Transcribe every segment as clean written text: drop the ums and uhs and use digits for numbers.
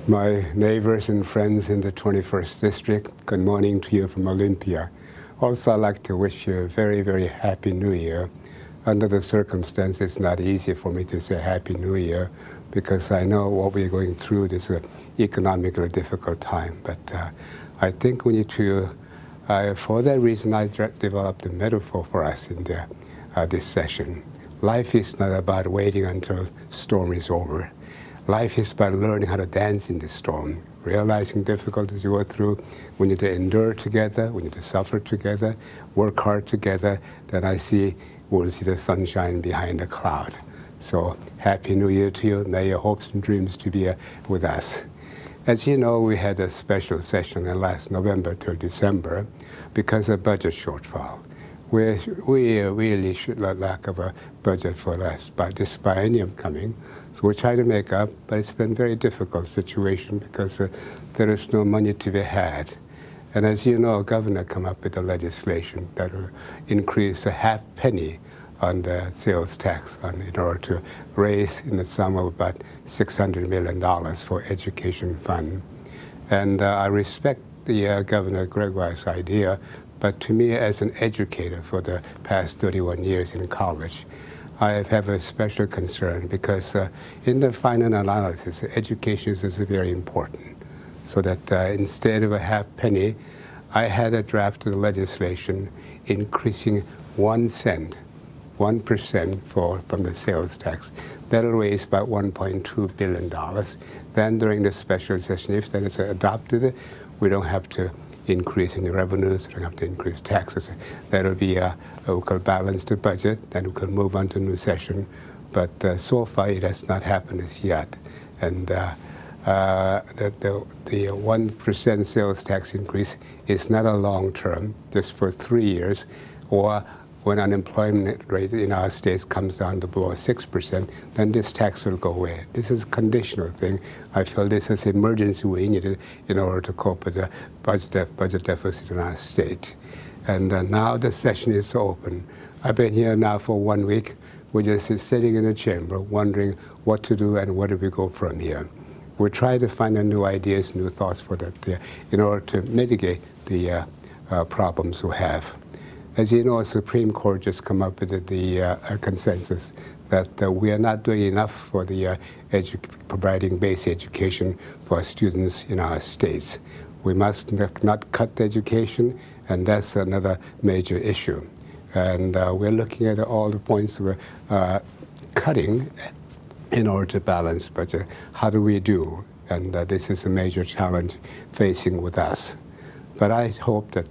My neighbors and friends in the 21st District, good morning to you from Olympia. Also, I'd like to wish you a very, very happy New Year. Under the circumstances, it's not easy for me to say Happy New Year because I know what we're going through. This is an economically difficult time. But I think we need to, for that reason, I developed a metaphor for us in this session. Life is not about waiting until storm is over. Life is about learning how to dance in the storm, realizing difficulties you go through. We need to endure together, we need to suffer together, work hard together. Then we'll see the sunshine behind the cloud. So Happy New Year to you. May your hopes and dreams to be with us. As you know, we had a special session in last November till December because of budget shortfall. We really should lack of a budget for this biennium coming. So we're trying to make up, but it's been a very difficult situation because there is no money to be had. And as you know, Governor come up with a legislation that will increase a half penny on the sales tax in order to raise in the sum of about $600 million for education fund. And I respect the Governor Gregoire's idea, but to me, as an educator for the past 31 years in college, I have a special concern because in the final analysis, education is very important. So that instead of a half penny, I had a draft of the legislation increasing 1 cent, 1% from the sales tax. That'll raise about $1.2 billion. Then during the special session, if that is adopted, we don't have to increase any revenues, we don't have to increase taxes. That'll be we could balance the budget, then we could move on to a new session. But so far, it has not happened as yet. And the 1% sales tax increase is not a long term, just for 3 years, or when unemployment rate in our states comes down to below 6%, then this tax will go away. This is a conditional thing. I feel this is emergency we needed in order to cope with the budget deficit in our state. And now the session is open. I've been here now for 1 week. We're just sitting in the chamber wondering what to do and where do we go from here. We're trying to find new ideas, new thoughts for that in order to mitigate the problems we have. As you know, the Supreme Court just come up with the consensus that we are not doing enough for the providing basic education for students in our states. We must not cut the education, and that's another major issue. And we're looking at all the points we're cutting in order to balance budget. How do we do? And this is a major challenge facing with us. But I hope that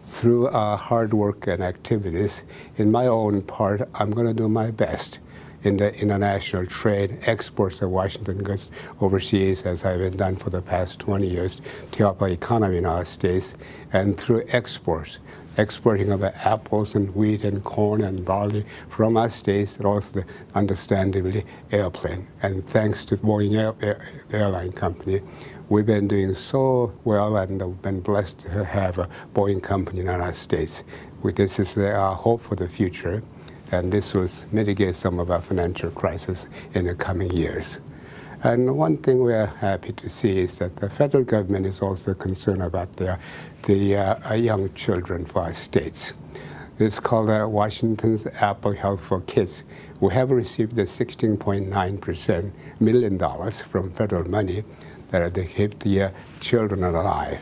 through our hard work and activities, in my own part, I'm going to do my best in the international trade, exports of Washington goods overseas, as I've been done for the past 20 years, to help our economy in our states, and through exporting of apples and wheat and corn and barley from our states, and also, understandably, airplane. And thanks to Boeing Airline Company, we've been doing so well, and we've been blessed to have a Boeing company in the United States. This is our hope for the future, and this will mitigate some of our financial crisis in the coming years. And one thing we're happy to see is that the federal government is also concerned about the young children for our states. It's called Washington's Apple Health for Kids. We have received the $16.9 million from federal money that they keep the children alive.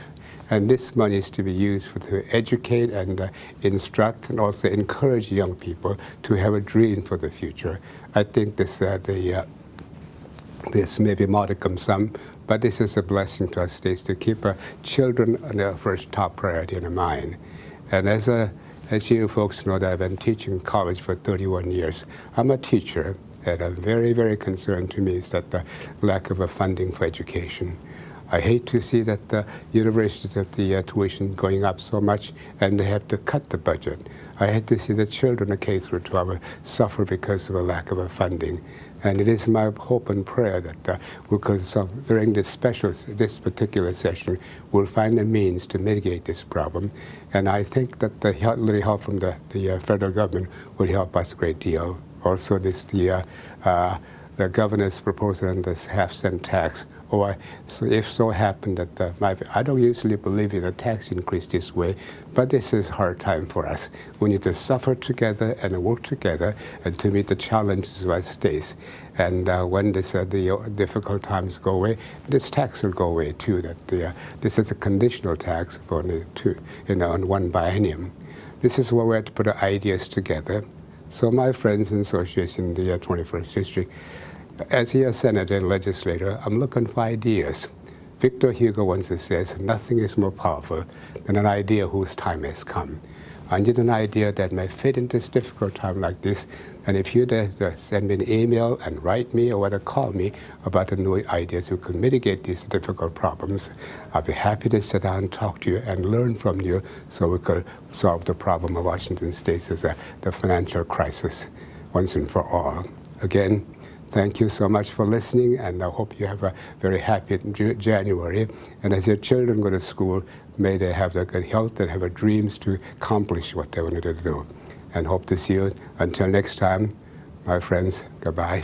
And this money is to be used to educate and instruct and also encourage young people to have a dream for the future. I think this may be modicum sum, but this is a blessing to our states to keep children their first top priority in mind. And as you folks know, that I've been teaching college for 31 years. I'm a teacher, and I'm very, very concerned to me is that the lack of a funding for education. I hate to see that the universities have the tuition going up so much and they have to cut the budget. I hate to see the children of K-12 suffer because of a lack of funding. And it is my hope and prayer that we could, during this particular session, we'll find a means to mitigate this problem. And I think that the little help from the federal government will help us a great deal. Also, the governor's proposal on this half-cent tax or so if so happened that I don't usually believe in a tax increase this way, but this is hard time for us. We need to suffer together and work together and to meet the challenges of our states. And when the difficult times go away, this tax will go away too. This is a conditional tax for on one biennium. This is where we have to put our ideas together. So my friends and associates in the 21st District, as a senator and legislator, I'm looking for ideas. Victor Hugo once says, nothing is more powerful than an idea whose time has come. I need an idea that may fit in this difficult time like this, and if you send me an email and write me or call me about the new ideas who can mitigate these difficult problems, I'll be happy to sit down and talk to you and learn from you so we could solve the problem of Washington State as the financial crisis once and for all. Again, thank you so much for listening, and I hope you have a very happy January. And as your children go to school, may they have the good health and have dreams to accomplish what they wanted to do. And hope to see you. Until next time, my friends, goodbye.